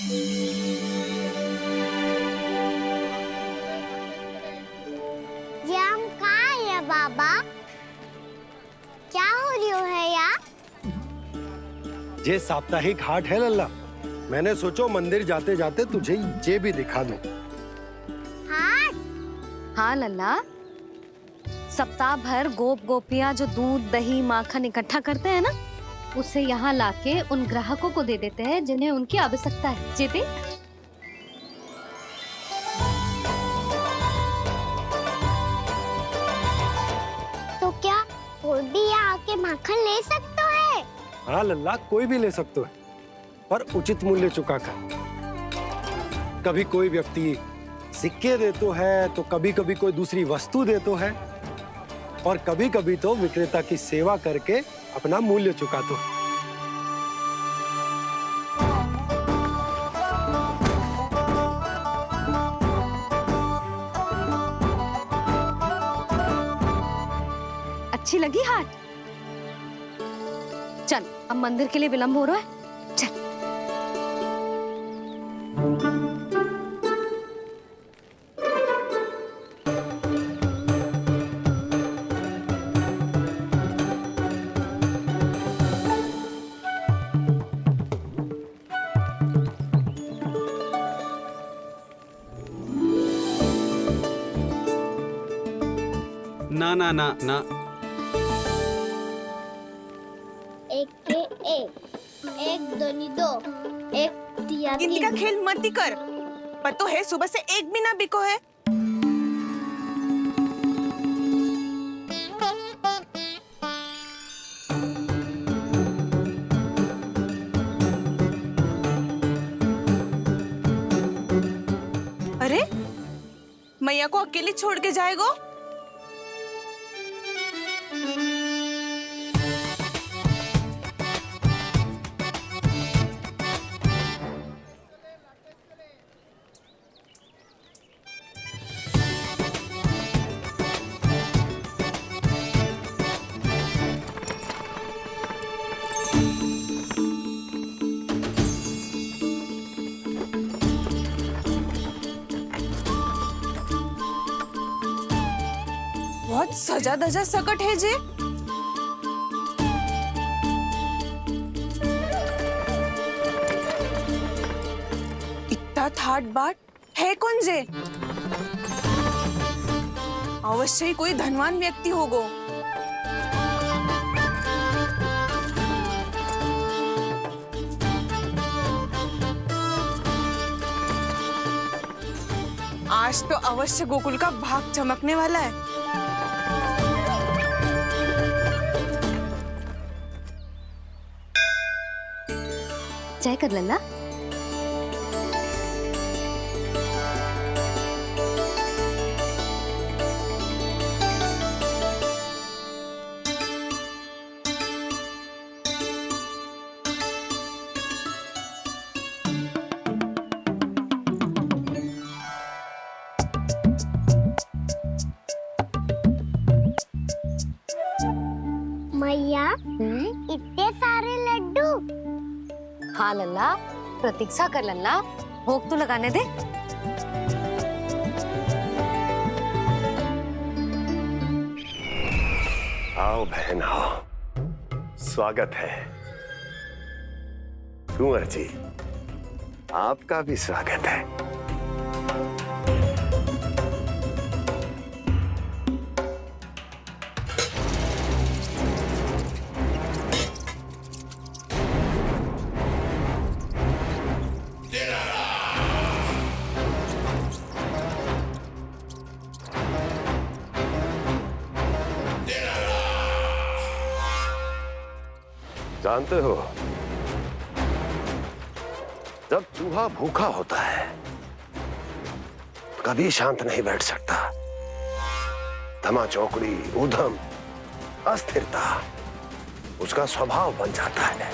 ये हम कहाँ है बाबा? क्या हो रही है यार? ये साप्ताहिक हाट है लल्ला। मैंने सोचो मंदिर जाते जाते तुझे ये भी दिखा दूं। हाट? हाँ लल्ला, सप्ताह भर गोप गोपियां जो दूध दही माखन इकट्ठा करते हैं ना, उसे यहाँ लाके उन ग्राहकों को दे देते हैं जिन्हें उनकी आवश्यकता है। जी देख। तो क्या कोई भी यहाँ आके माखन ले सकता है? हाँ लल्ला, कोई भी ले सकते है, पर उचित मूल्य चुका कर। कभी कोई व्यक्ति सिक्के देतो है, तो कभी कभी कोई दूसरी वस्तु देतो है, और कभी कभी तो विक्रेता की सेवा करके अपना मूल्य चुकातो है। अच्छी लगी हाट? चल, अब मंदिर के लिए विलंब हो रहा है, चल। ना ना ना ना, एक के एक दोनी दो, एक दिया गिनती का तीन। खेल मत ही कर। पर तो है सुबह से एक भी ना बिको है। अरे मैया को अकेले छोड़ के जाएगो? बहुत सजा धजा सकट है जे। इतना थाट बाट है कौन जे? अवश्य ही कोई धनवान व्यक्ति होगो। आज तो अवश्य गोकुल का भाग चमकने वाला है। जय कर लल्ला। मैया, इतने सारे लड्डू। हाँ लल्ला, प्रतीक्षा कर लल्ला, भोग तो लगाने दे। आओ बहन आओ, स्वागत है। कुंवर जी, आपका भी स्वागत है। जानते हो, जब चूहा भूखा होता है तो कभी शांत नहीं बैठ सकता। धमा चौकड़ी, उधम, अस्थिरता उसका स्वभाव बन जाता है।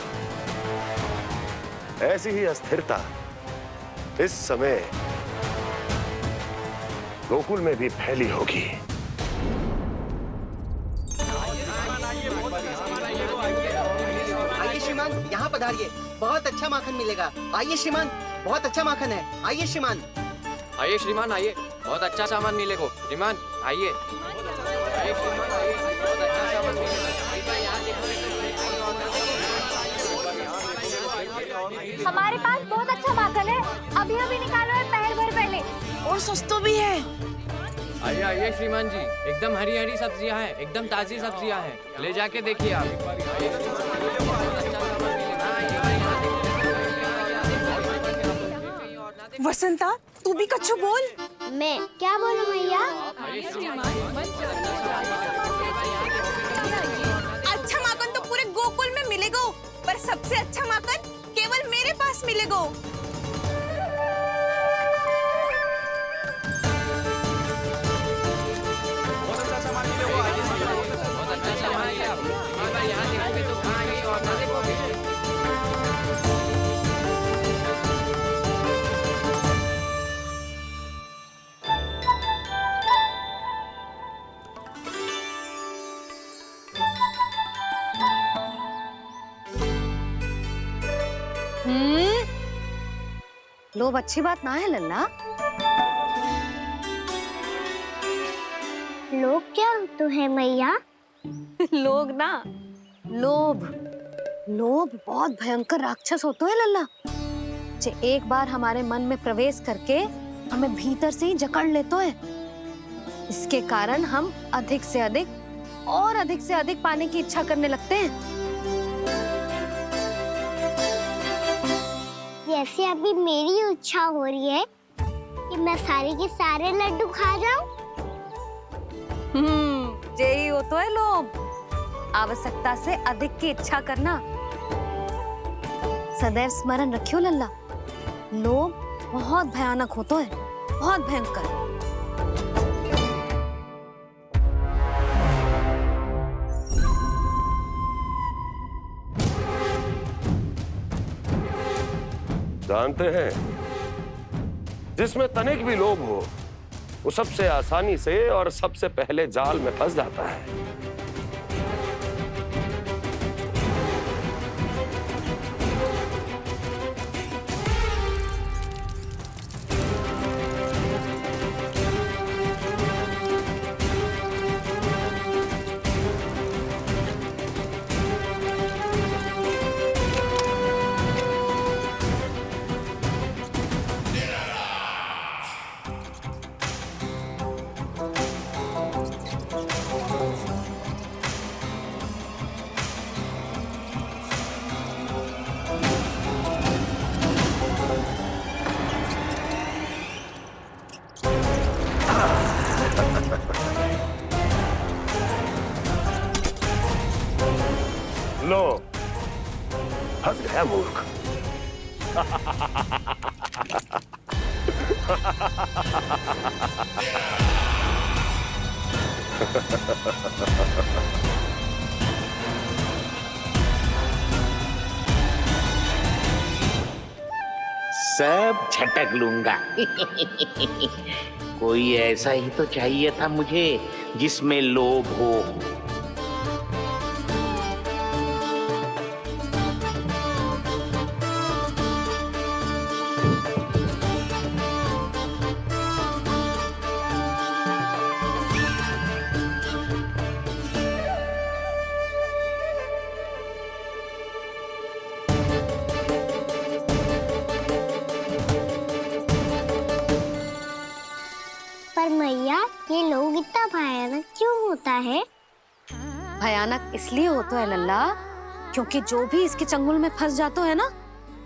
ऐसी ही अस्थिरता इस समय गोकुल में भी फैली होगी। आइए श्रीमान, यहाँ पधारिए, बहुत अच्छा माखन मिलेगा। आइए श्रीमान। बहुत अच्छा माखन है, आइए श्रीमान। आइए श्रीमान आइए, बहुत अच्छा सामान मिलेगा। श्रीमान आइए, आइए श्रीमान आइए, बहुत अच्छा सामान मिलेगा। हमारे पास बहुत अच्छा माखन है, अभी अभी निकालो है पहर भर पहले। और सस्ता भी है। आइए आइए श्रीमान जी, एकदम हरी हरी सब्जियां हैं, एकदम ताजी सब्जियां हैं, ले जाके देखिए आप। वसंता, तू भी कच्छु बोल। मैं क्या बोलूं मैया? अच्छा माखन तो पूरे गोकुल में मिलेगा, पर सबसे अच्छा माखन केवल मेरे पास मिलेगा। लोभ अच्छी बात ना है लल्ला। लोग क्या तो है मैया? लोग ना, लोभ। लोभ बहुत भयंकर राक्षस होते हैं लल्ला, जो एक बार हमारे मन में प्रवेश करके हमें भीतर से ही जकड़ लेते हैं। इसके कारण हम अधिक से अधिक और अधिक से अधिक पाने की इच्छा करने लगते हैं। जैसे अभी मेरी इच्छा हो रही है कि मैं सारे के सारे लड्डू खा जाऊं। यही हो तो है लोभ, आवश्यकता से अधिक की इच्छा करना। सदैव स्मरण रखियो लल्ला, लोभ बहुत भयानक होता है, बहुत भयंकर। जानते हैं, जिसमें तनिक भी लोभ हो वो सबसे आसानी से और सबसे पहले जाल में फंस जाता है। लो, फंस गया मूर्ख। सब झटक लूंगा। कोई ऐसा ही तो चाहिए था मुझे जिसमें लोभ हो। पर मैया, ये लोग इतना भयानक क्यों होता है? भयानक इसलिए होता है लल्ला, क्योंकि जो भी इसके चंगुल में फंस जाता है ना,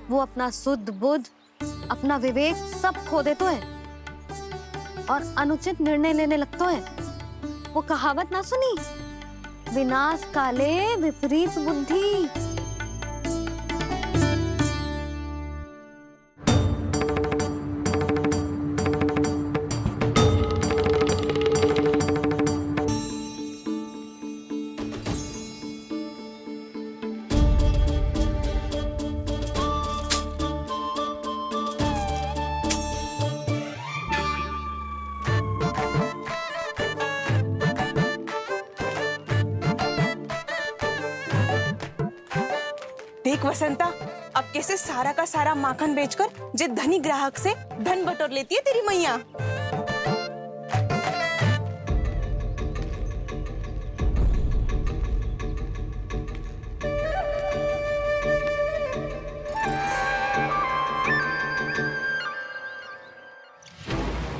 वो अपना शुद्ध बुद्ध, अपना विवेक सब खो देता है और अनुचित निर्णय लेने लगता है। वो कहावत ना सुनी, विनाश काले विपरीत बुद्धि। देख वसंता, अब कैसे सारा का सारा माखन बेचकर जे धनी ग्राहक से धन बटोर लेती है तेरी मैया।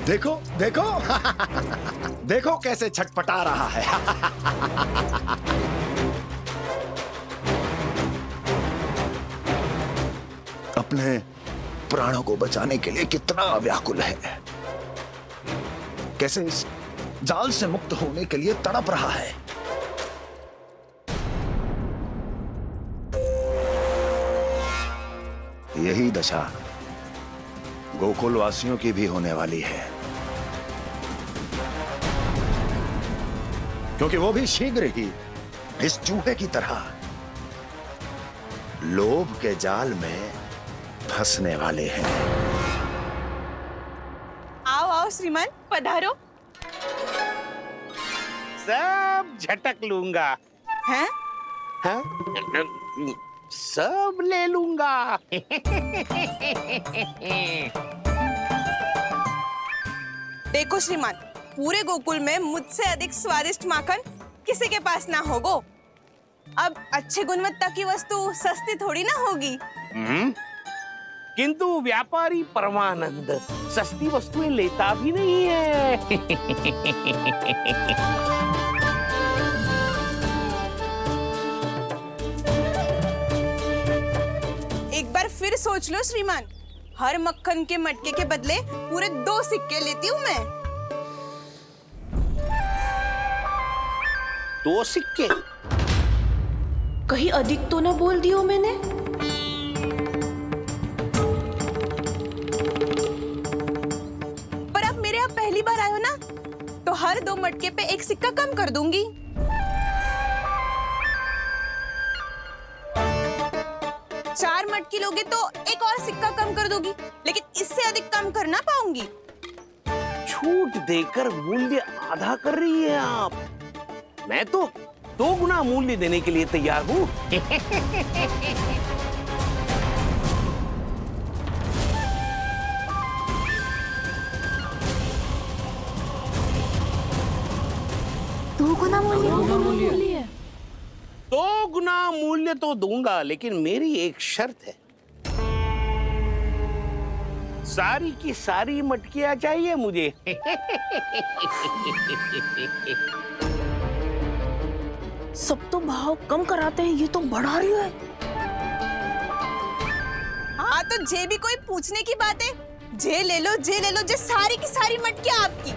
देखो देखो देखो कैसे छटपटा रहा है। अपने प्राणों को बचाने के लिए कितना व्याकुल है, कैसे इस जाल से मुक्त होने के लिए तड़प रहा है। यही दशा गोकुल वासियों की भी होने वाली है, क्योंकि वो भी शीघ्र ही इस चूहे की तरह लोभ के जाल में फंसने वाले हैं। आओ आओ श्रीमान, पधारो। सब झटक लूंगा। हैं? हाँ? सब ले लूंगा। देखो श्रीमान, पूरे गोकुल में मुझसे अधिक स्वादिष्ट माखन किसी के पास ना होगो। अब अच्छे गुणवत्ता की वस्तु सस्ती थोड़ी ना होगी। किंतु व्यापारी परमानंद सस्ती वस्तुएं लेता भी नहीं है। एक बार फिर सोच लो श्रीमान, हर मक्खन के मटके के बदले पूरे 2 सिक्के लेती हूँ मैं। 2 सिक्के? कहीं अधिक तो ना बोल दियो मैंने? पर आप मेरे यहाँ पहली बार आए हो ना, तो हर 2 मटके पे 1 सिक्का कम कर दूंगी। चार मटकी लोगे तो 1 और सिक्का कम कर दूंगी, लेकिन इससे अधिक कम कर ना पाऊंगी। छूट देकर मूल्य आधा कर रही है आप। मैं तो 2 गुना मूल्य देने के लिए तैयार हूँ। दो गुना मूल्य? 2 गुना मूल्य तो दूंगा, लेकिन मेरी एक शर्त है। सारी की सारी मटकियां चाहिए मुझे। सब तो भाव कम कराते हैं, ये तो बढ़ा रही है। हाँ तो जे भी कोई पूछने की बात है, जे ले लो, जे सारी की सारी मटकियां आपकी।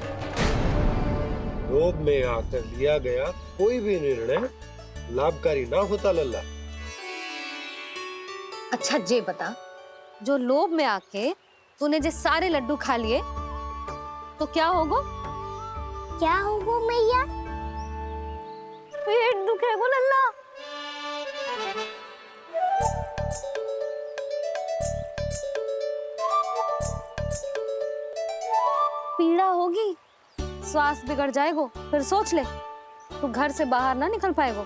लोभ में आकर लिया गया कोई भी निर्णय लाभकारी ना होता लल्ला। अच्छा जे बता, जो लोभ में आके तूने जे सारे लड्डू खा लिए तो क्या होगा? क्या होगो मैया? पेट दुखेगो लल्ला। पीड़ा होगी, स्वास्थ्य बिगड़ जाएगा, फिर सोच ले, तू घर से बाहर ना निकल पाएगा।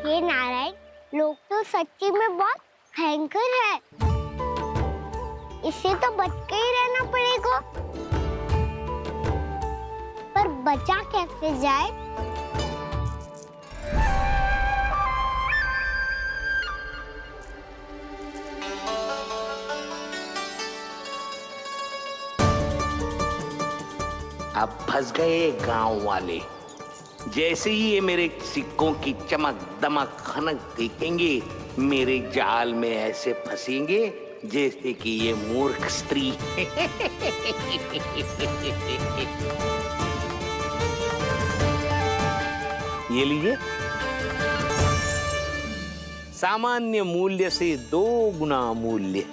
ये नारायण, लोग तो सच्ची में बहुत भयंकर है। इससे तो बच के ही रहना पड़ेगा। पर बचा कैसे जाए? अब फंस गए गांव वाले। जैसे ही ये मेरे सिक्कों की चमक दमक खनक देखेंगे, मेरे जाल में ऐसे फंसेंगे जैसे कि ये मूर्ख स्त्री। ये लीजिए, सामान्य मूल्य से 2 गुना मूल्य।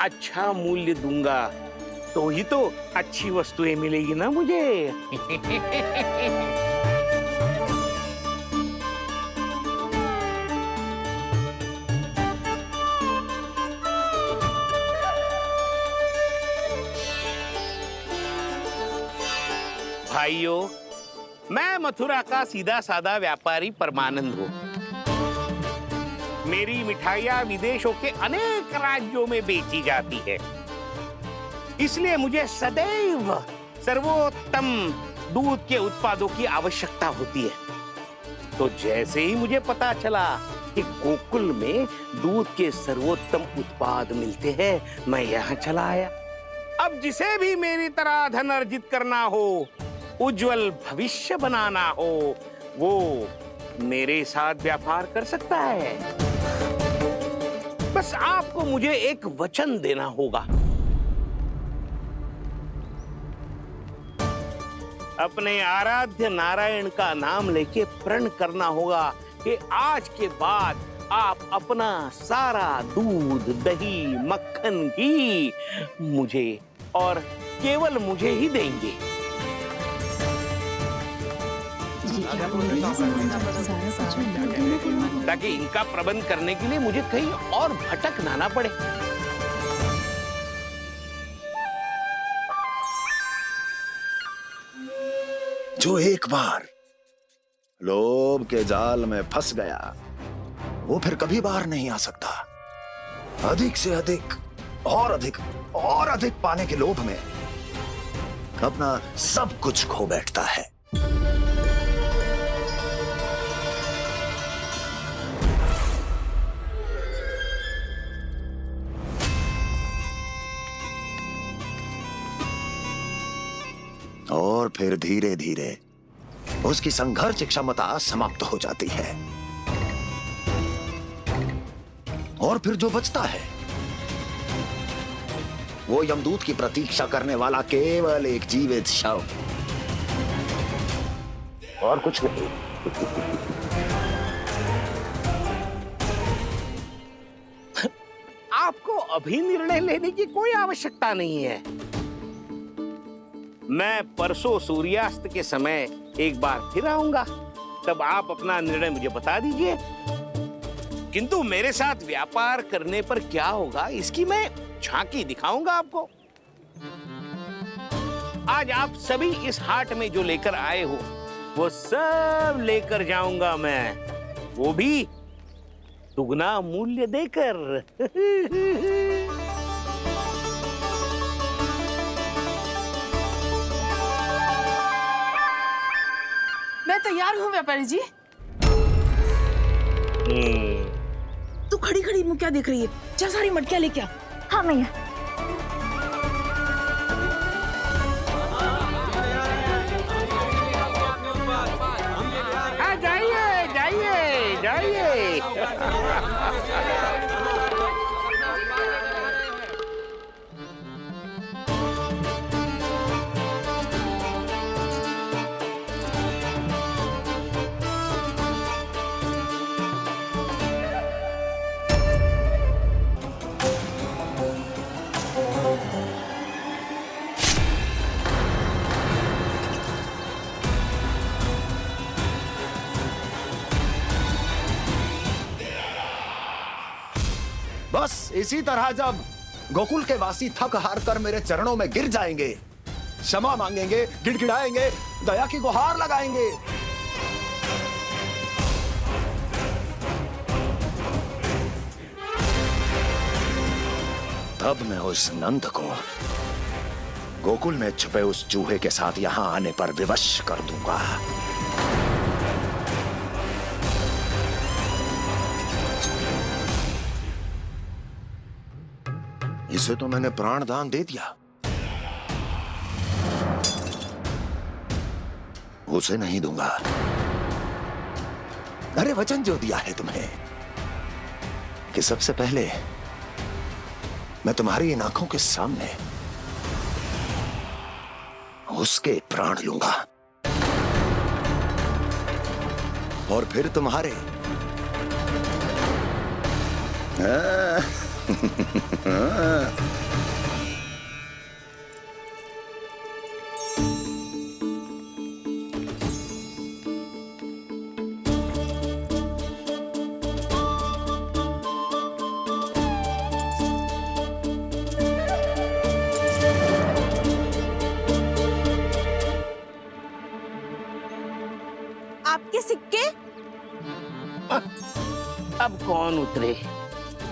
अच्छा मूल्य दूंगा तो ही तो अच्छी वस्तुएं मिलेगी ना मुझे। भाइयों, मैं मथुरा का सीधा साधा व्यापारी परमानंद हूँ। मेरी मिठाइयाँ विदेशों के अनेक राज्यों में बेची जाती है, इसलिए मुझे सदैव सर्वोत्तम दूध के उत्पादों की आवश्यकता होती है। तो जैसे ही मुझे पता चला कि गोकुल में दूध के सर्वोत्तम उत्पाद मिलते हैं, मैं यहाँ चला आया। अब जिसे भी मेरी तरह धन अर्जित करना हो, उज्जवल भविष्य बनाना हो, वो मेरे साथ व्यापार कर सकता है। बस आपको मुझे एक वचन देना होगा। अपने आराध्य नारायण का नाम लेके प्रण करना होगा कि आज के बाद आप अपना सारा दूध, दही, मक्खन, घी मुझे और केवल मुझे ही देंगे। ताकि इनका प्रबंध करने के लिए मुझे कहीं और भटकना ना पड़े। जो एक बार लोभ के जाल में फंस गया, वो फिर कभी बाहर नहीं आ सकता। अधिक से अधिक और अधिक और अधिक पाने के लोभ में अपना सब कुछ खो बैठता है। और फिर धीरे धीरे उसकी संघर्ष क्षमता समाप्त हो जाती है, और फिर जो बचता है वो यमदूत की प्रतीक्षा करने वाला केवल एक जीवित शव, और कुछ नहीं। आपको अभी निर्णय लेने की कोई आवश्यकता नहीं है। मैं परसों सूर्यास्त के समय एक बार फिर आऊंगा, तब आप अपना निर्णय मुझे बता दीजिए। किंतु मेरे साथ व्यापार करने पर क्या होगा, इसकी मैं झांकी दिखाऊंगा आपको। आज आप सभी इस हाट में जो लेकर आए हो, वो सब लेकर जाऊंगा मैं, वो भी दुगना मूल्य देकर। मैं तैयार हूँ व्यापारी जी। तू खड़ी खड़ी मुँह क्या देख रही है? जा सारी मटकियाँ लेके आ। हाँ मैया। जाइए जाइए जाइए। बस इसी तरह जब गोकुल के वासी थक हार कर मेरे चरणों में गिर जाएंगे, क्षमा मांगेंगे, गिड़गिड़ाएंगे, दया की गुहार लगाएंगे, तब मैं उस नंद को गोकुल में छुपे उस चूहे के साथ यहां आने पर विवश कर दूंगा। इसे तो मैंने प्राण दान दे दिया, उसे नहीं दूंगा। अरे वचन जो दिया है तुम्हें कि सबसे पहले मैं तुम्हारी इन आंखों के सामने उसके प्राण लूंगा, और फिर तुम्हारे। कौन उतरे,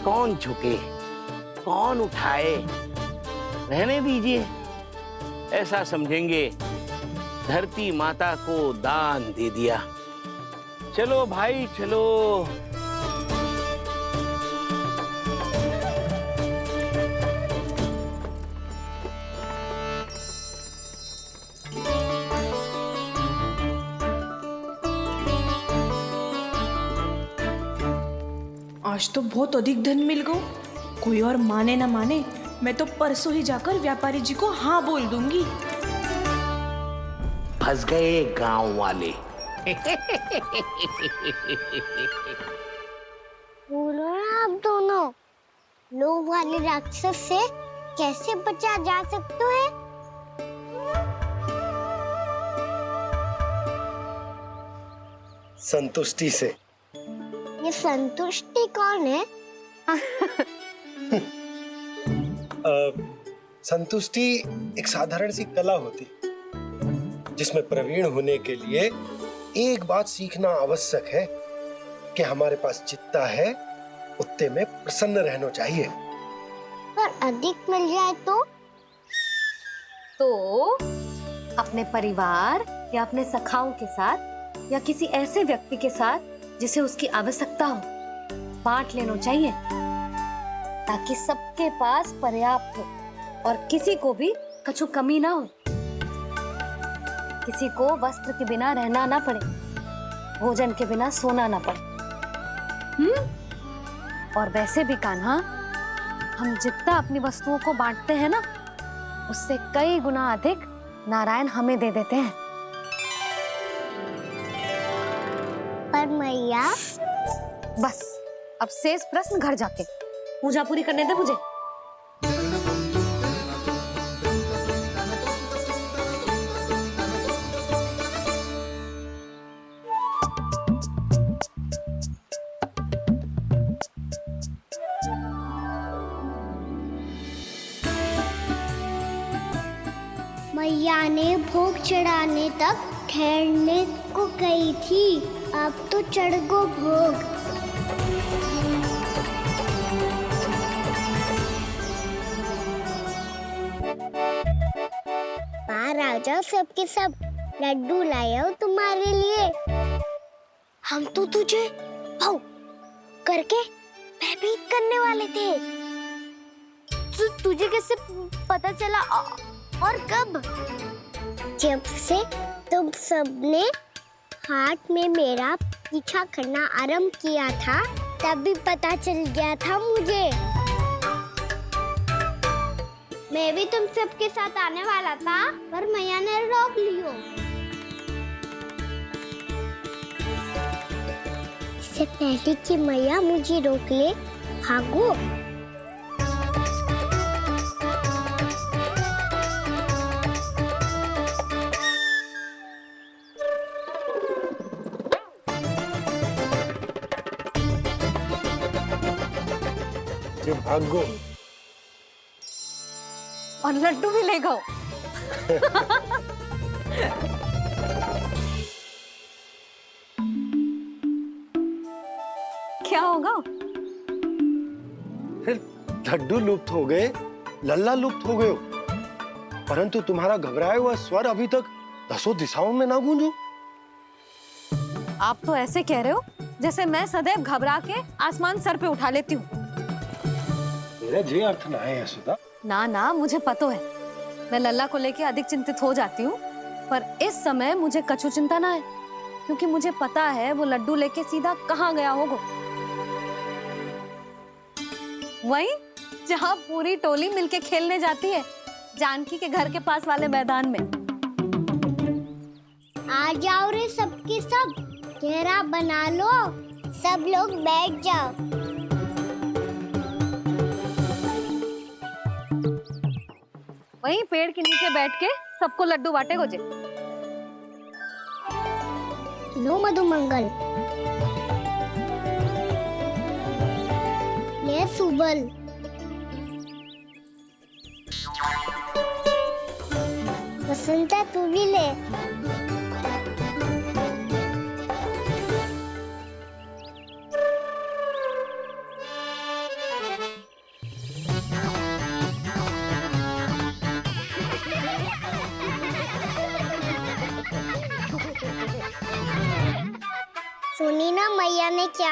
कौन झुके, कौन उठाए, रहने दीजिए। ऐसा समझेंगे धरती माता को दान दे दिया। चलो भाई चलो। आज तो बहुत अधिक धन मिल गया। कोई और माने ना माने, मैं तो परसों ही जाकर व्यापारी जी को हाँ बोल दूंगी। फंस गए गांव वाले। बोलो ना आप दोनों, लोभ वाले राक्षस से कैसे बचा जा सकता है? संतुष्टि से। ये संतुष्टि कौन है? संतुष्टि एक साधारण सी कला होती जिसमें प्रवीण होने के लिए एक बात सीखना आवश्यक है कि हमारे पास जितना है उतने में प्रसन्न रहना चाहिए। पर अधिक मिल जाए तो अपने परिवार या अपने सखाओं के साथ या किसी ऐसे व्यक्ति के साथ जिसे उसकी आवश्यकता हो बांट लेना चाहिए, ताकि सबके पास पर्याप्त हो और किसी को भी कछु कमी ना हो, किसी को वस्त्र के बिना रहना ना पड़े, भोजन के बिना सोना ना पड़े। और वैसे भी कान्हा, हम जितना अपनी वस्तुओं को बांटते हैं ना, उससे कई गुना अधिक नारायण हमें दे देते हैं। पर मैया, बस अब शेष प्रश्न घर जाके पूजा पूरी करने दे मुझे। मैया ने भोग चढ़ाने तक ठहरने को कही थी, अब तो चढ़ गो भोग। बाहर आ जाओ सबके सब, लड्डू लाया हूँ तुम्हारे लिए। हम तो तुझे भाव करके भयभीत करने वाले थे। तुझे कैसे पता चला और कब? जब से तुम सबने हाथ में मेरा पीछा करना आरंभ किया था, तभी पता चल गया था मुझे। मैं भी तुम सबके साथ आने वाला था, पर मैया ने रोक लियो। इससे पहले कि मैया मुझे रोक ले, भागो। भागो और लड्डू भी ले गो। क्या होगा? फिर लड्डू लुप्त हो गए, लल्ला लुप्त हो गए, परंतु तुम्हारा घबराया हुआ स्वर अभी तक दसों दिशाओं में ना गूंजो। आप तो ऐसे कह रहे हो जैसे मैं सदैव घबरा के आसमान सर पे उठा लेती हूँ। मेरा जे अर्थ ना है यशोदा। ना ना, मुझे पता है, मैं लल्ला को लेके अधिक चिंतित हो जाती हूँ, पर इस समय मुझे कछु चिंता ना है, क्योंकि मुझे पता है वो लड्डू लेके सीधा कहाँ गया होगा। वही जहाँ पूरी टोली मिलके खेलने जाती है, जानकी के घर के पास वाले मैदान में। आ जाओ रे सबके सब, घेरा बना लो, सब लोग बैठ जाओ। वहीं पेड़ के नीचे बैठ के सबको लड्डू बांटे गोजे। लो मधुमंगल, ये सुबल, बसंता तू भी ले।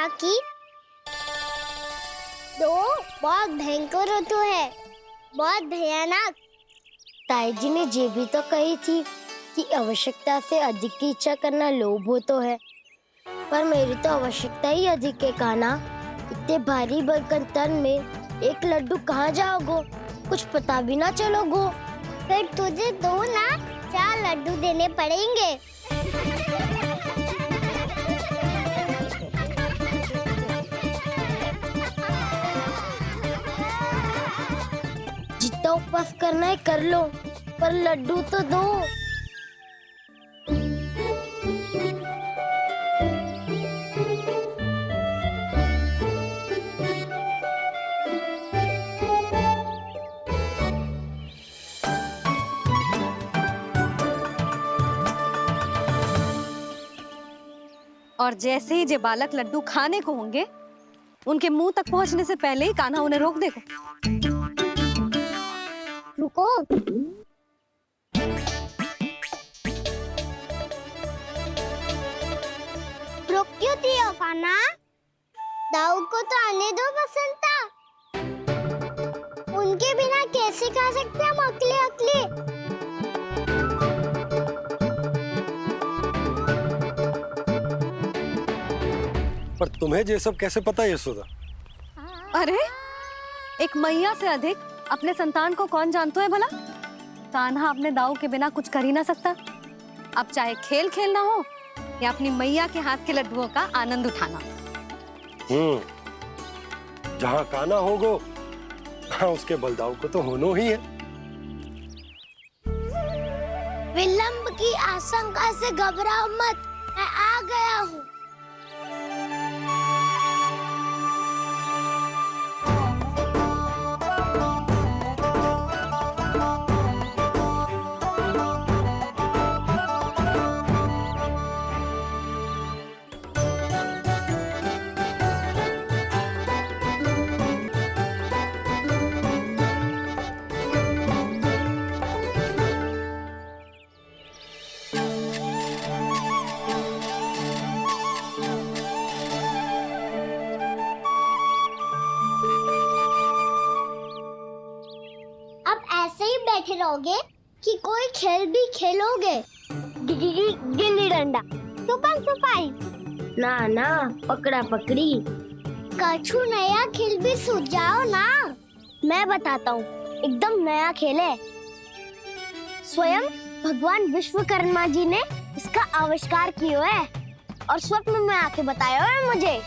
क्या की? दो बहुत भयंकर ऋतु है, बहुत भयानक। ताई जी ने ये भी तो कही थी कि आवश्यकता से अधिक की इच्छा करना लोभ हो तो है, पर मेरी तो आवश्यकता ही अधिक है कान्हा। इतने भारी बर्तन तन में एक लड्डू कहाँ जाओगो, कुछ पता भी ना चलोगो। फिर तुझे 2 ना 4 लड्डू देने पड़ेंगे। जितना उपवास करना है कर लो, पर लड्डू तो दो। और जैसे ही जे बालक लड्डू खाने को होंगे, उनके मुंह तक पहुंचने से पहले ही कान्हा उन्हें रोक देगा। रुको। रोक क्यों दिया कान्हा? दाऊ को तो आने दो बसंता। उनके बिना कैसे खा सकते हम अकेले अकेले? पर तुम्हें ये सब कैसे पता यशोदा? अरे, एक मैया से अधिक अपने संतान को कौन जानता है भला? कान्हा अपने दाऊ के बिना कुछ कर ही ना सकता। अब चाहे खेल खेलना हो या अपनी मैया के हाथ के लड्डुओं का आनंद उठाना। जहाँ कान्हा होगो, हाँ उसके बलदाऊ को तो होनो ही है। विलंब की आशंका से घबराओ मत, मैं आ गया हूँ। बैठे रहोगे कि कोई खेल भी खेलोगे? गिल्ली डंडा, छुपन छुपाई, ना ना पकड़ा पकड़ी, कछु नया खेल भी सुझाओ ना। मैं बताता हूँ, एकदम नया खेल है। स्वयं भगवान विश्वकर्मा जी ने इसका आविष्कार किया है और स्वप्न में आके बताया है मुझे।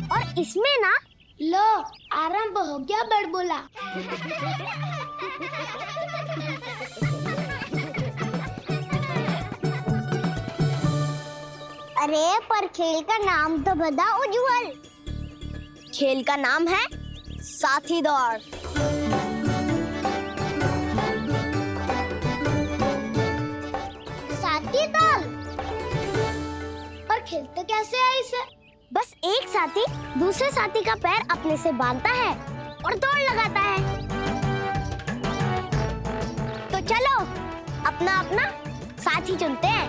और इसमें ना लो आरंभ हो गया बड़बोला। अरे पर खेल का नाम तो बता उज्जवल। खेल का नाम है साथी दौड़। साथी दौड़? पर खेलते कैसे है इसे? बस एक साथी दूसरे साथी का पैर अपने से बांधता है और दौड़ लगाता है। तो चलो अपना अपना साथी चुनते हैं।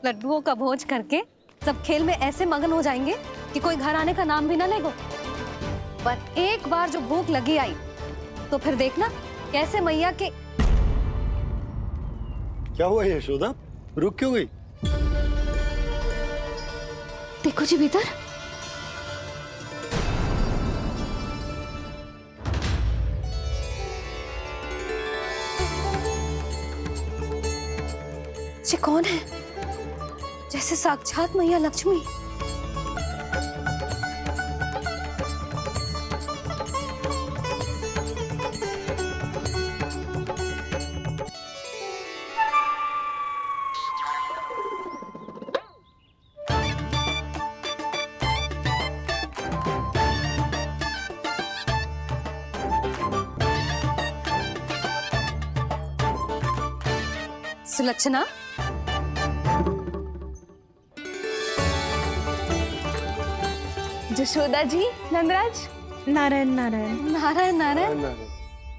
लड्डुओं का भोज करके सब खेल में ऐसे मगन हो जाएंगे कि कोई घर आने का नाम भी ना लेगो। पर एक बार जो भूख लगी आई तो फिर देखना कैसे मैया के। क्या हुआ यशोदा, रुक क्यों गई? देखो जी भीतर। ये कौन है? जैसे साक्षात मैया लक्ष्मी। सुलक्षणा, जशोदा जी, नंदराज, नारायण नारायण नारायण नारायण।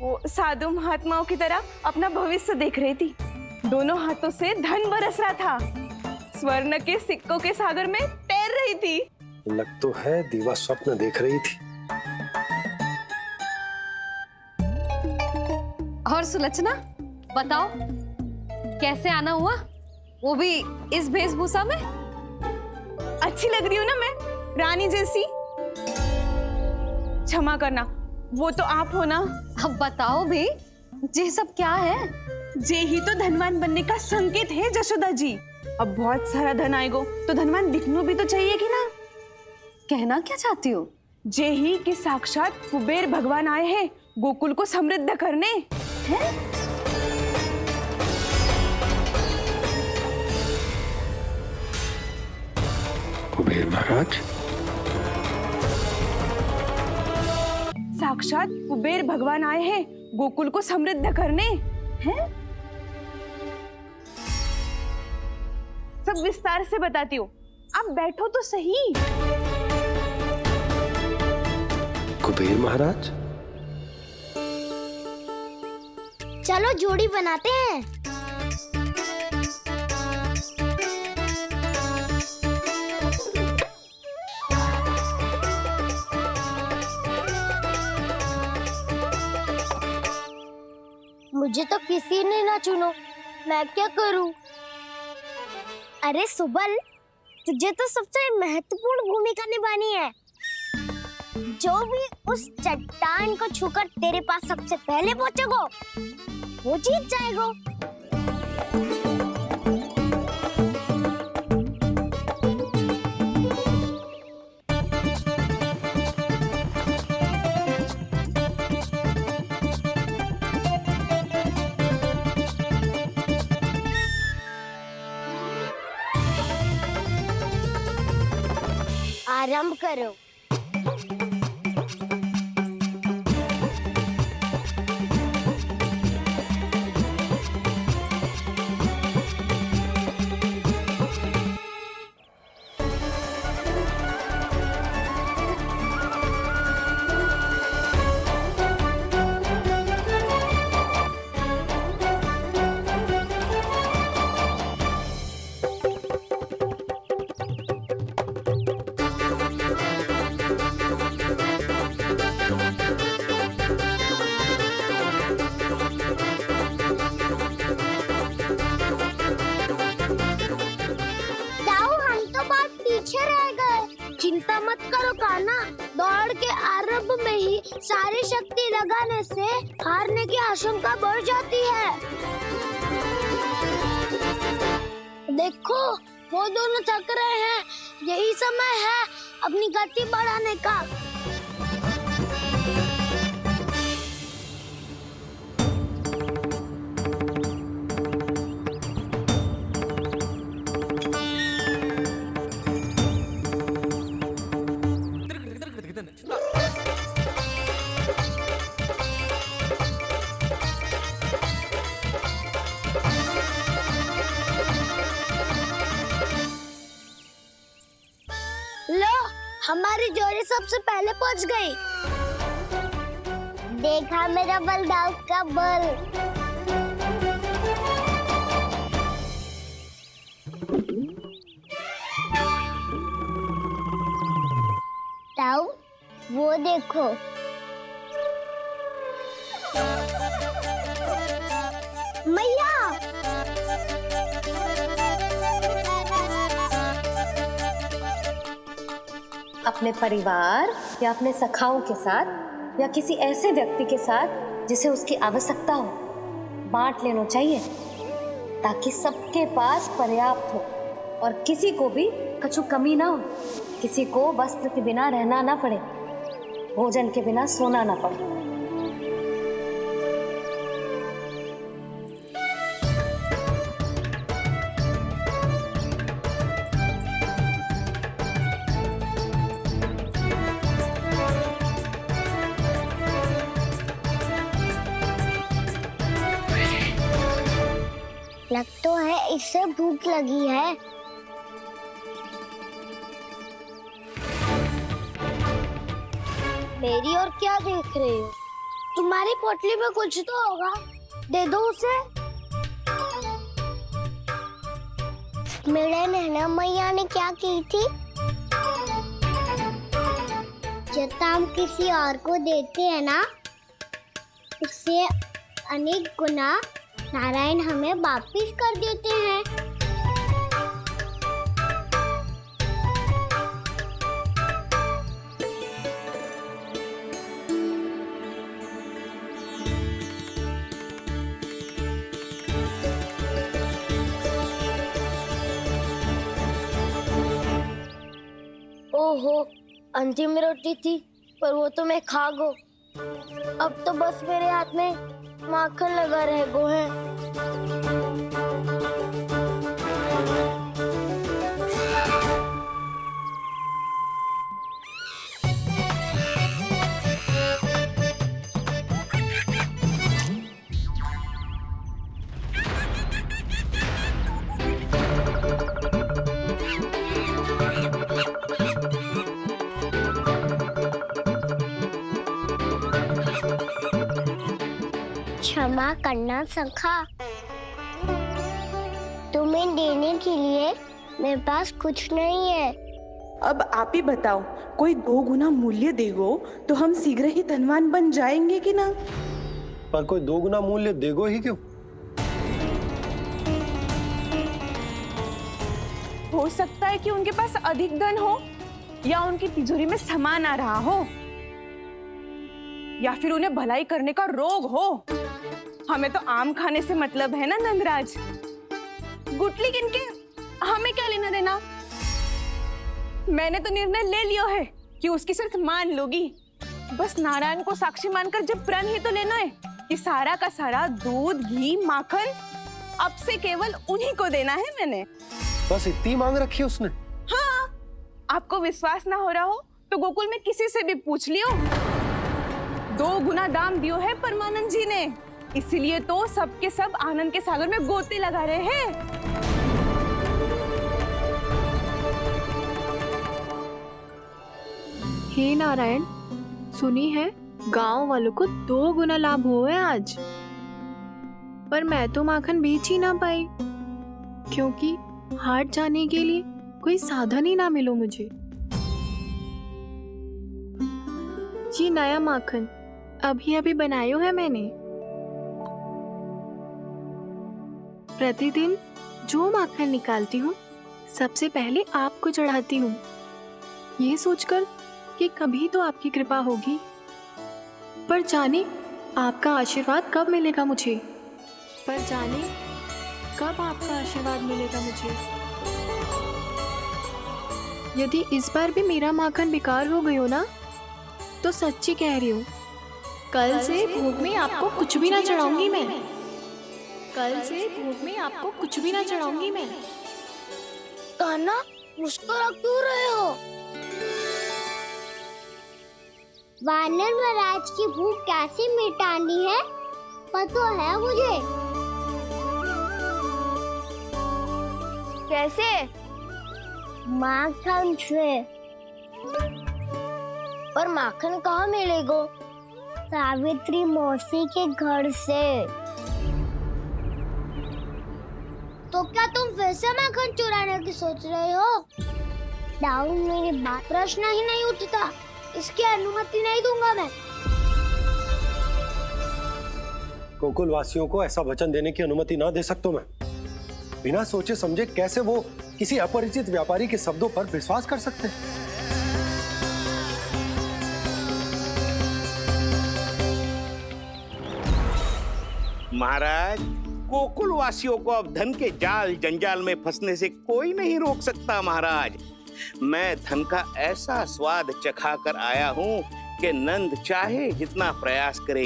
वो साधु महात्माओं की तरह अपना भविष्य देख रही थी। दोनों हाथों से धन बरस रहा था, स्वर्ण के सिक्कों के सागर में तैर रही थी। लग तो है दीवा स्वप्न देख रही थी। और सुलक्षणा बताओ, कैसे आना हुआ, वो भी इस वेशभूषा में? अच्छी लग रही हूँ ना मैं, रानी जैसी? क्षमा करना, वो तो आप हो ना। अब बताओ भी, ये सब क्या है? जे ही तो धनवान बनने का संकेत है जशोदा जी। अब बहुत सारा धन आएगा तो धनवान दिखना भी तो चाहिए कि ना। कहना क्या चाहती हो? जे ही कि साक्षात कुबेर भगवान आए हैं गोकुल को समृद्ध करने। हैं? कुबेर महाराज? साक्षात कुबेर भगवान आए हैं गोकुल को समृद्ध करने। हैं? सब विस्तार से बताती हूँ, आप बैठो तो सही। कुबेर महाराज? चलो जोड़ी बनाते हैं। मुझे तो किसी ने ना चुनो, मैं क्या करूं? अरे सुबल, तुझे तो सबसे महत्वपूर्ण भूमिका निभानी है। जो भी उस चट्टान को छूकर तेरे पास सबसे पहले पहुंचेगा, वो जीत जाएगा। आरंभ करो। चिंता मत करो कान्हा, दौड़ के आरंभ में ही सारी शक्ति लगाने से हारने की आशंका बढ़ जाती है। देखो वो दोनों थक रहे हैं, यही समय है अपनी गति बढ़ाने का। लो, हमारी जोड़ी सबसे पहले पहुंच गई। देखा मेरा बलदाव का बल। ताऊ, वो देखो। मैया, अपने परिवार या अपने सखाओं के साथ या किसी ऐसे व्यक्ति के साथ जिसे उसकी आवश्यकता हो, बांट लेना चाहिए ताकि सबके पास पर्याप्त हो और किसी को भी कुछ कमी ना हो, किसी को वस्त्र के बिना रहना ना पड़े, भोजन के बिना सोना ना पड़े। लग तो है इससे भूख लगी है। मेरी और क्या देख रहे हो? तुम्हारी पोटली में कुछ तो होगा, दे दो उसे। मेरे नैना मैया ने क्या की थी? जब हम किसी और को देते हैं ना, उससे अनेक गुना नारायण हमें वापिस कर देते हैं। ओहो, अंतिम रोटी थी, पर वो तो मैं खा गो। अब तो बस मेरे हाथ में माखन लगा रह गो है। क्षमा करना सखा, तुम्हें देने के लिए मेरे पास कुछ नहीं है। अब आप ही बताओ, कोई 2 गुना मूल्य देगो तो हम शीघ्र ही धनवान बन जाएंगे कि ना? पर कोई 2 गुना मूल्य देगो ही क्यों? हो सकता है कि उनके पास अधिक धन हो, या उनकी तिजोरी में सामान आ रहा हो, या फिर उन्हें भलाई करने का रोग हो। हमें तो आम खाने से मतलब है ना नंदराज। गुटली किनके, हमें क्या लेना देना। मैंने तो निर्णय ले लिया है कि उसकी सिर्फ मान लूंगी। बस नारायण को साक्षी मानकर जब प्रण ही तो लेना है कि सारा का सारा दूध, घी, माखन अब से केवल उन्हीं को देना है मैंने। बस इतनी मांग रखी है उसने? हाँ, आपको विश्वास ना हो रहा हो तो गोकुल में किसी से भी पूछ लियो। 2 गुना दाम दियो है परमानंद जी ने, इसलिए तो सबके सब आनंद के सागर में गोते लगा रहे हैं। हे नारायण, सुनी है गांव वालों को 2 गुना लाभ हुआ है आज, पर मैं तो माखन बेच ही ना पाई, क्योंकि हाट जाने के लिए कोई साधन ही ना मिलो मुझे। ये नया माखन अभी अभी बनायो है मैंने। प्रतिदिन जो माखन निकालती हूँ सबसे पहले आपको चढ़ाती हूँ, ये सोचकर कि कभी तो आपकी कृपा होगी। पर जाने आपका आशीर्वाद कब मिलेगा मुझे, पर जाने कब आपका आशीर्वाद मिलेगा मुझे। यदि इस बार भी मेरा माखन बेकार हो गयो ना, तो सच्ची कह रही हूँ, कल से भोग में आपको कुछ भी ना चढ़ाऊंगी मैं। कल से भोग में आपको कुछ भी ना चढ़ाऊंगी मैं। कान्हा, मुस्कुरा क्यों रहे हो? वानर महाराज की भूख कैसे मिटानी है पता है मुझे। कैसे? माखन से। पर माखन कहाँ मिलेगा? सावित्री मौसी के घर से। तो क्या तुम फिर से माखन चुराने की सोच रहे हो? डाउन मेरी बात प्रश्न ही नहीं उठता, इसकी अनुमति नहीं दूंगा मैं। गोकुल वासियों को ऐसा वचन देने की अनुमति ना दे सकता मैं। बिना सोचे समझे कैसे वो किसी अपरिचित व्यापारी के शब्दों पर विश्वास कर सकते हैं? महाराज, गोकुल वासियों को अब धन के जाल जंजाल में फंसने से कोई नहीं रोक सकता। महाराज, मैं धन का ऐसा स्वाद चखा कर आया हूँ कि नंद चाहे जितना प्रयास करे,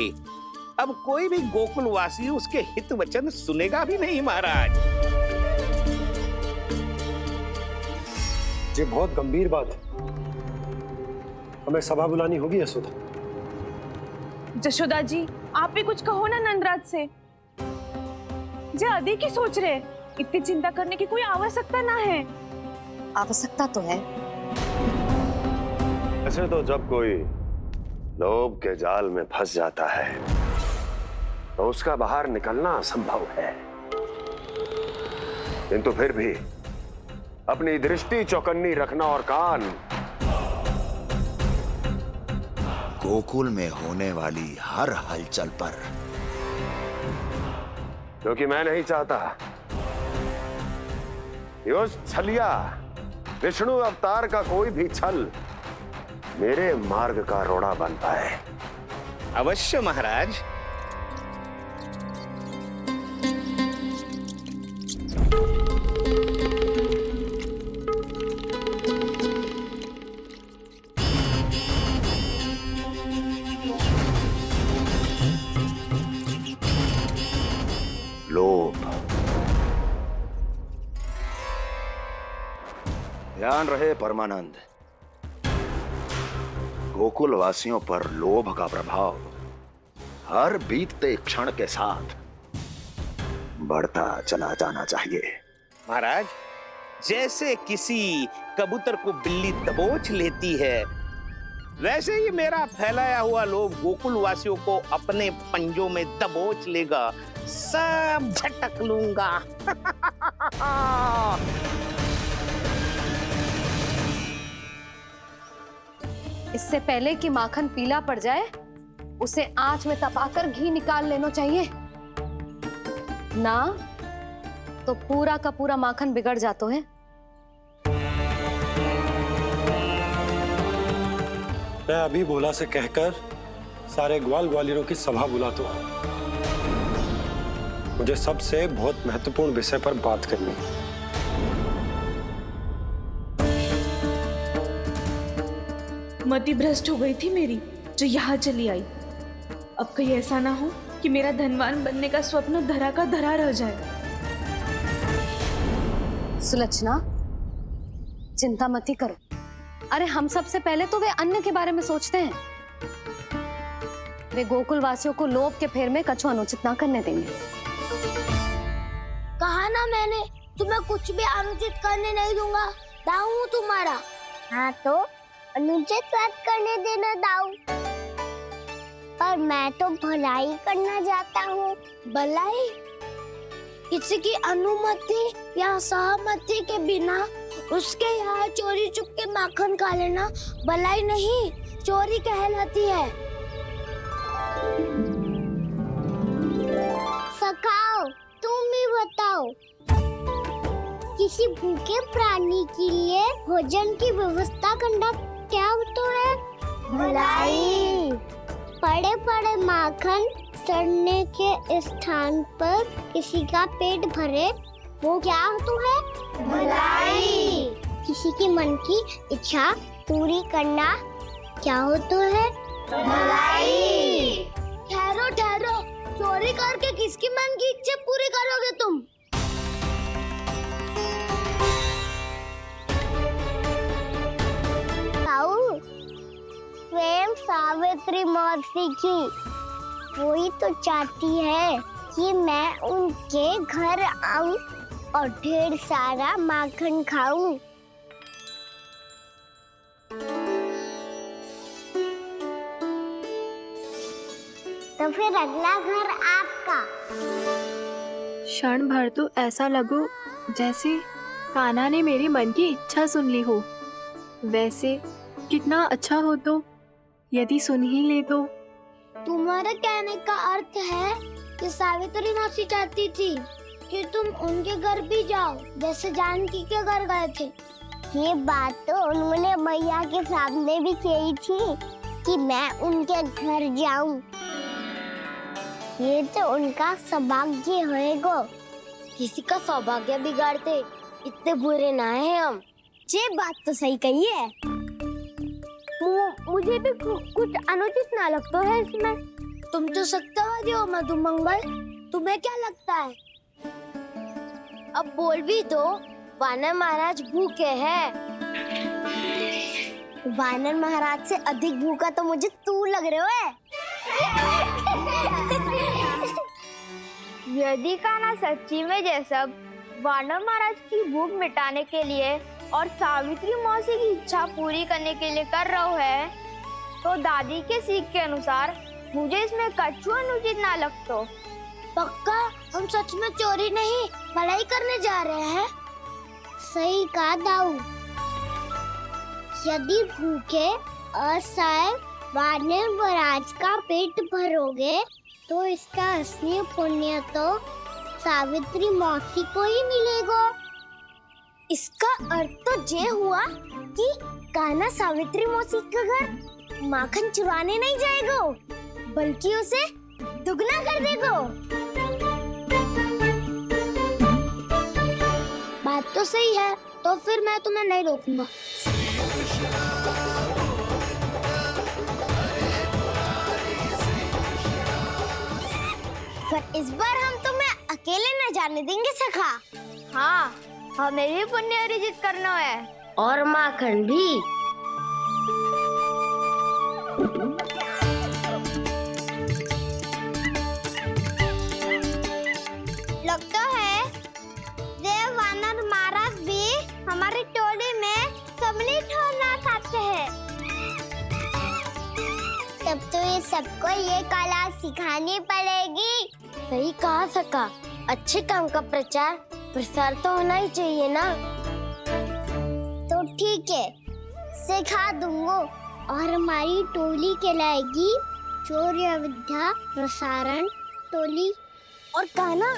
अब कोई भी गोकुल वासी उसके हित वचन सुनेगा भी नहीं। महाराज, ये बहुत गंभीर बात है, हमें सभा बुलानी होगी यशोदा। जशोदा जी, आप भी कुछ कहो ना नंदराज से। जो अधिक ही सोच रहे, इतनी चिंता करने की कोई आवश्यकता ना है। आवश्यकता तो है। ऐसे तो जब कोई लोभ के जाल में फंस जाता है तो उसका बाहर निकलना असंभव है, किंतु फिर भी अपनी दृष्टि चौकन्नी रखना और कान गोकुल में होने वाली हर हलचल पर, क्योंकि मैं नहीं चाहता कि उस छलिया विष्णु अवतार का कोई भी छल मेरे मार्ग का रोड़ा बन पाए। अवश्य महाराज। लोभ। ध्यान रहे परमानंद, गोकुल वासियों पर लोभ का प्रभाव हर बीतते क्षण के साथ बढ़ता चला जाना चाहिए। महाराज, जैसे किसी कबूतर को बिल्ली दबोच लेती है, वैसे ही मेरा फैलाया हुआ लोभ गोकुल वासियों को अपने पंजों में दबोच लेगा। सब झटक लूंगा। इससे पहले कि माखन पीला पड़ जाए, उसे आंच में तपाकर घी निकाल लेना चाहिए, ना तो पूरा का पूरा माखन बिगड़ जाता है। मैं अभी भोला से कहकर सारे ग्वाल ग्वालियरों की सभा बुलाता हूं। मुझे सबसे बहुत महत्वपूर्ण विषय पर बात करनी है। मति भ्रष्ट हो गई थी मेरी, जो यहाँ चली आई। अब कहीं ऐसा ना हो कि मेरा धनवान बनने का स्वप्न धरा का धरा रह जाए। सुलक्षणा, चिंता मत ही करो। अरे हम सबसे पहले तो वे अन्न के बारे में सोचते हैं। वे गोकुल वासियों को लोभ के फेर में कछु अनुचित ना करने देंगे। कहा ना मैंने, तुम्हें कुछ भी अनुचित करने नहीं दूंगा। दाऊ हूँ तुम्हारा। हाँ तो अनुचित बात करने देना दाऊ, पर मैं तो भलाई करना चाहता हूँ। भलाई? किसी की अनुमति या सहमति के बिना उसके यहाँ चोरी चुप के माखन खा लेना भलाई नहीं, चोरी कहलाती है। सखाओ, तुम ही बताओ, किसी भूखे प्राणी के लिए भोजन की व्यवस्था करना क्या तो है? भलाई। पड़े पड़े माखन सड़ने के स्थान पर किसी का पेट भरे, वो क्या तो है? भलाई। किसी के मन की इच्छा पूरी करना क्या हो तो है? भलाई। ठहरो ठहरो, चोरी करके किसकी मन की इच्छा पूरी करोगे तुम? स्वयं सावित्री मौसी की, वही तो चाहती है कि मैं उनके घर आऊं और ढेर सारा माखन खाऊं। तो फिर अगला घर आपका। क्षण भर तो ऐसा लगो जैसे कान्हा ने मेरे मन की इच्छा सुन ली हो। वैसे कितना अच्छा हो तो यदि सुन ही ले तो। तुम्हारे कहने का अर्थ है कि सावित्री मौसी चाहती थी कि तुम उनके घर भी जाओ, जैसे जानकी के घर गए थे। ये बात तो उन्होंने मैया के सामने भी कही थी कि मैं उनके घर जाऊं। ये तो उनका सौभाग्य होएगा। किसी का सौभाग्य बिगाड़ते इतने बुरे ना है हम। ये बात तो सही कही है। मुझे भी कुछ अनुचित ना लगता है इसमें। तुम तो सत्यवादी हो मधुमंगल, तुम्हें क्या लगता है? अब बोल भी दो, वानर महाराज भूखे हैं। वानर महाराज से अधिक भूखा तो मुझे तू लग रहे है। यदि कान्हा सच्ची में जैसा वानर महाराज की भूख मिटाने के लिए और सावित्री मौसी की इच्छा पूरी करने के लिए कर रहा है, तो दादी के सीख के अनुसार मुझे इसमें कछु अनुचित ना लगता। पक्का हम सच में चोरी नहीं भलाई करने जा रहे हैं। सही कहा दाऊ। यदि भूखे असहाय वानर महाराज का पेट भरोगे तो इसका असली पुण्य तो सावित्री मौसी को ही मिलेगा। इसका अर्थ तो ये हुआ कि कान्हा सावित्री मौसी का घर माखन चुराने नहीं जाएगा, बल्कि उसे दुगना कर देगा। बात तो सही है, तो फिर मैं तुम्हें नहीं रोकूंगा। पर इस बार हम तुम्हें अकेले न जाने देंगे सखा। हाँ, हमें भी पुण्य अर्जित करना है और माखन भी। लगता है देव वानर महाराज भी हमारी टोली में सम्मिलित होना चाहते हैं। तब तो ये सबको ये कला सिखानी पड़ेगी। सही कहा सका। अच्छे काम का प्रचार प्रसार तो होना ही चाहिए ना। तो ठीक है, सिखा दूंगा और हमारी टोली कहलाएगी शौर्य विद्या प्रसारण टोली। और कान्हा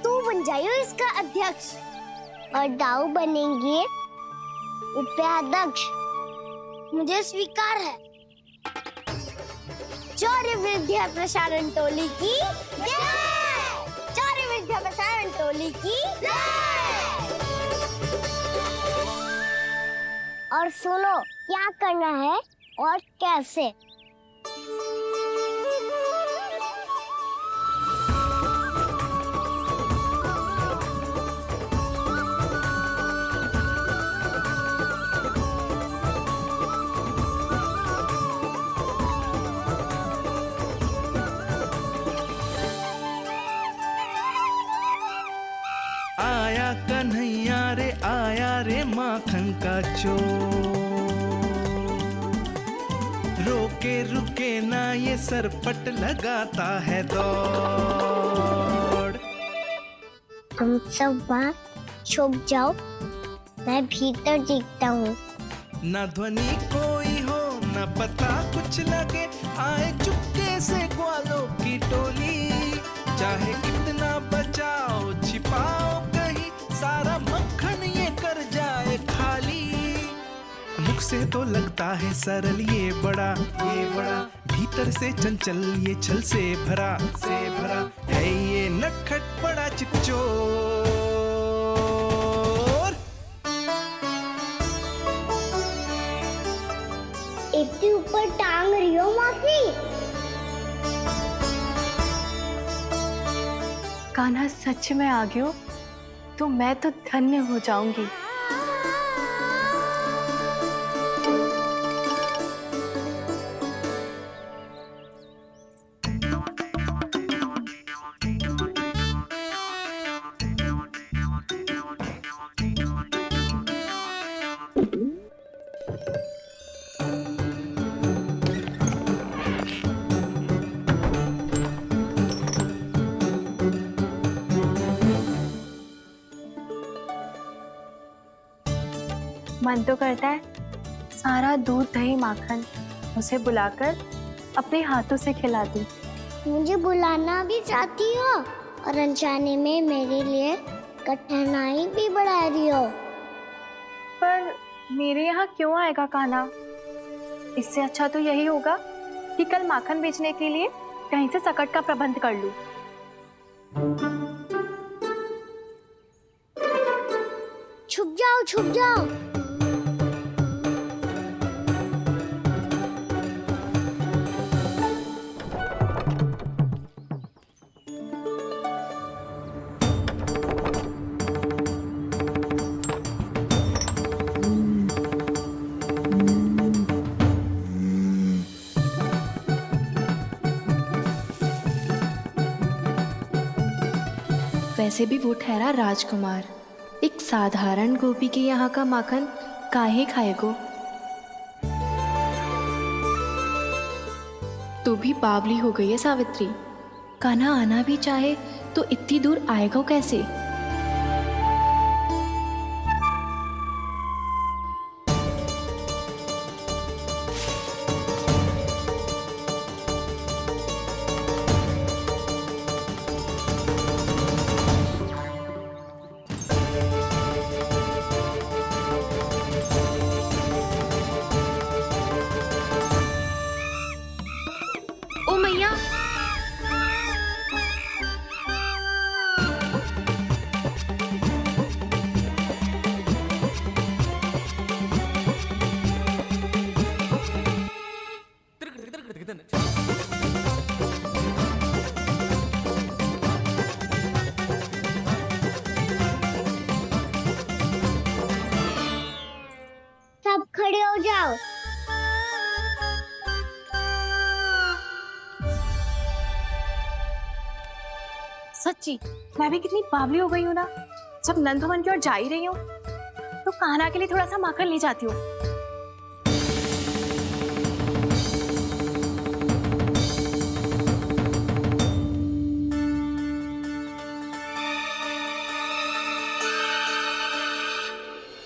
तू बन जाइयो इसका अध्यक्ष और दाऊ बनेंगे उपाध्यक्ष। मुझे स्वीकार है। शौर्य विद्या प्रसारण टोली की जय। शौर्य विद्या प्रसारण टोली की जय। और सुनो क्या करना है और कैसे। आया कन्हैया रे आया रे माखन का चोर, रोके रुके ना ये सरपट लगाता है दौड़। तुम सब वहाँ छुप जाओ, मैं भीतर देखता हूँ। ना ध्वनि कोई हो ना पता कुछ लगे, आए चुपके से ग्वालों की टोली। चाहे कितना बचाओ छिपाओ कहीं, सारा मक्खन ये कर जाए खाली। मुख से तो लगता है सरल ये बड़ा भीतर से चंचल ये छल से भरा है ये नटखट बड़ा चिपचोर। एक ऊपर टांग रही हो मौसी। कान्हा सच में आ गयो तो मैं तो धन्य हो जाऊंगी। मन तो करता है सारा दूध दही माखन उसे बुलाकर अपने हाथों से खिला दूं। मुझे बुलाना भी चाहती हो और अनजाने में मेरे लिए कठिनाई भी बढ़ा रही हो। पर मेरे यहाँ क्यों आएगा कान्हा? इससे अच्छा तो यही होगा कि कल माखन बेचने के लिए कहीं से सकट का प्रबंध कर लूं। छुप जाओ छुप जाओ। वैसे भी वो ठहरा राजकुमार, एक साधारण गोपी के यहाँ का माखन काहे खाएगो। तू भी बावली हो गई है सावित्री। कान्हा आना भी चाहे तो इतनी दूर आएगा कैसे? जाओ जाओ। सच्ची मैं भी कितनी बावली हो गई हूँ ना। जब नंद भवन की ओर जा ही रही हूँ तो कान्हा के लिए थोड़ा सा माखन ले जाती हूँ।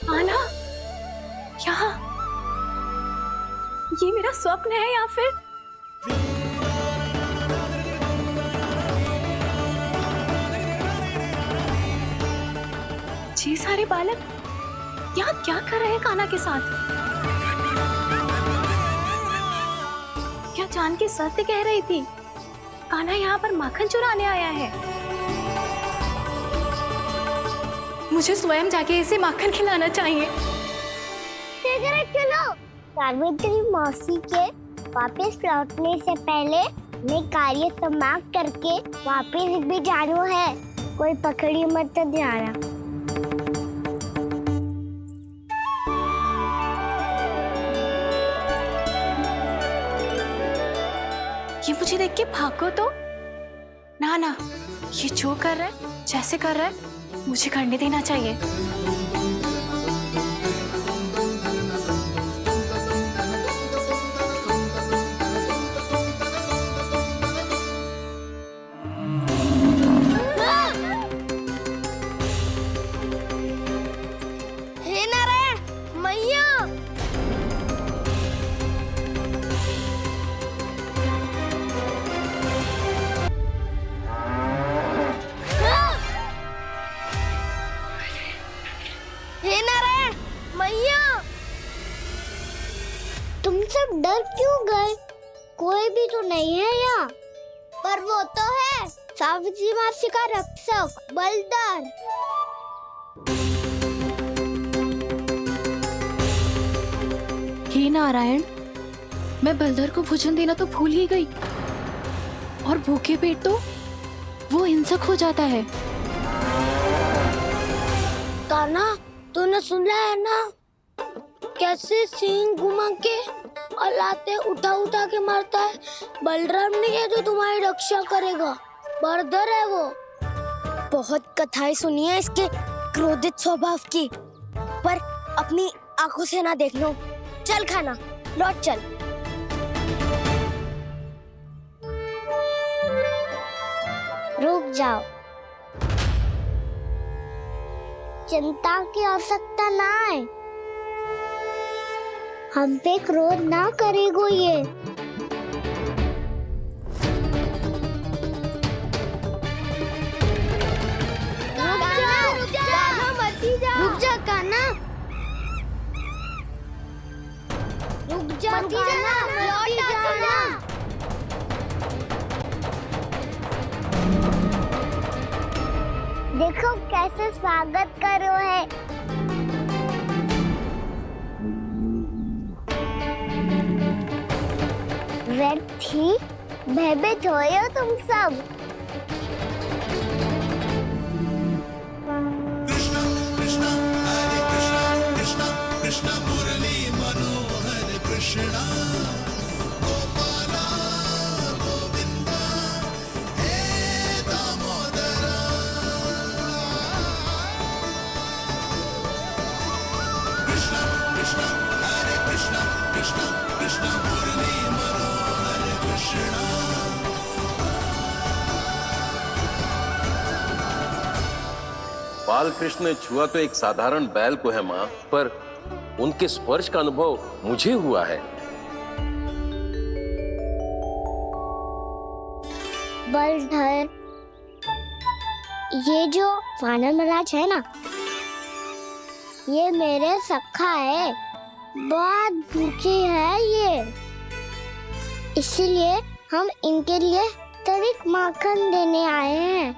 कान्हा, यहाँ ये मेरा स्वप्न है या फिर ये सारे बालक यहाँ क्या कर रहे हैं कान्हा के साथ? क्या जानकी सत्य कह रही थी? कान्हा यहाँ पर माखन चुराने आया है। मुझे स्वयं जाके इसे माखन खिलाना चाहिए। चलो, सावित्री मौसी के वापस लौटने से पहले मैं कार्य समाप्त करके वापस भी जानो है। कोई पकड़ी मत जाना। ये मुझे देख के भागो तो ना ना, ये जो कर रहा है, जैसे कर रहा है, मुझे करने देना चाहिए। हे नारायण मैया, तुम सब डर क्यों गए? कोई भी तो नहीं है यहाँ। पर वो तो है, सावित्री मासी का रक्षक बलदार। हे नारायण, मैं बलदर को भोजन देना तो भूल ही गई, और भूखे पेट तो वो हिंसक हो जाता है। कान्हा, तूने सुना है ना कैसे सींग घुमा के और लाते उठा उठा के मारता है? बलराम नहीं है जो तुम्हारी रक्षा करेगा, बलदर है वो। बहुत कथाएं सुनी है इसके क्रोधित स्वभाव की, पर अपनी आंखों से ना देख लो। चल खाना, लौट चल। रुक जाओ, चिंता की आवश्यकता ना है। हम पे क्रोध ना करेगो ये। रुक जा कान्हा, रुक जा कान्हा, लौट जाना। देखो कैसे स्वागत करो है। व्यर्थी भयभीत हो तुम सब। कृष्ण मुरली मनोहर कृष्णा गोपाला गोविंदा हे दामोदरा। कृष्ण कृष्ण हरे कृष्ण कृष्ण कृष्ण मुरली मनोहर कृष्णा। बाल कृष्ण ने छुआ तो एक साधारण बैल को है माँ, पर उनके स्पर्श का अनुभव मुझे हुआ है। बलधर, ये जो वानर महाराज है ना, ये मेरे सखा है। बहुत भूखे है ये, इसलिए हम इनके लिए तनिक माखन देने आए हैं।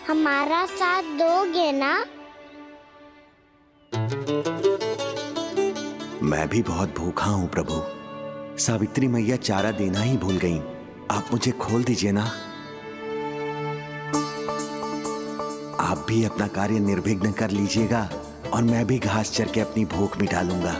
हमारा साथ दोगे ना? मैं भी बहुत भूखा हूँ प्रभु। सावित्री मैया चारा देना ही भूल गईं। आप मुझे खोल दीजिए ना। आप भी अपना कार्य निर्विघ्न कर लीजिएगा और मैं भी घास चर के अपनी भूख मिटा लूंगा।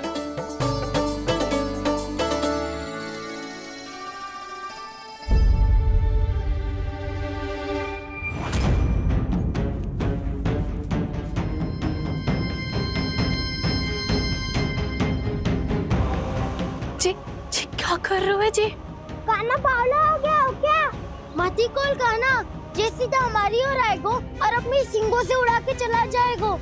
जी क्या कर रहे हो जी? काना पावला हो गया हो क्या? मती कोल काना जे सीधा हमारी ओर आएगो और अपनी सींगों से उड़ा के चला जाएगो।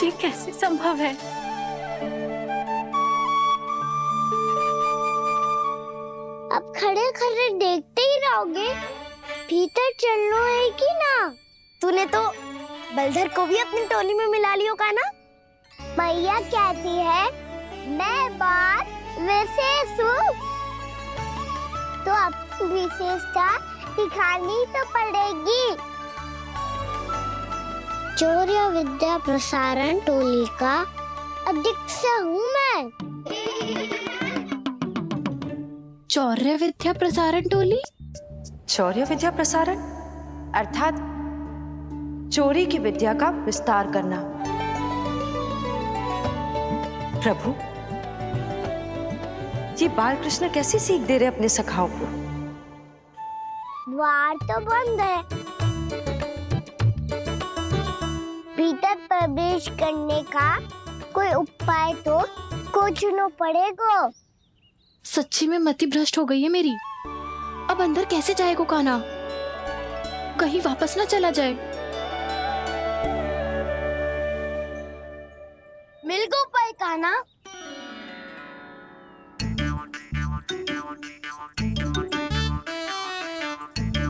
ये कैसे संभव है? अब खड़े खड़े देखते ही रहोगे? भीतर चलना है कि ना? तूने तो बलधर को भी अपनी टोली में मिला लियो का ना? मैया कहती है मैं बात विशेष हूँ, तो अपनी विशेषता दिखानी तो पड़ेगी। चौर्य विद्या प्रसारण टोली का अध्यक्ष हूँ मैं। चौर्य विद्या प्रसारण टोली? चौर्य विद्या प्रसारण अर्थात चोरी की विद्या का विस्तार करना। प्रभु, ये बाल कृष्ण कैसी सीख दे रहे अपने सखाओं को? द्वार तो बंद है, भीतर प्रवेश करने का कोई उपाय तो खोजना पड़ेगा। सच्ची में मति भ्रष्ट हो गई है मेरी। अब अंदर कैसे जाएगा काना? कहीं वापस ना चला जाए। मिल गो उपाय काना।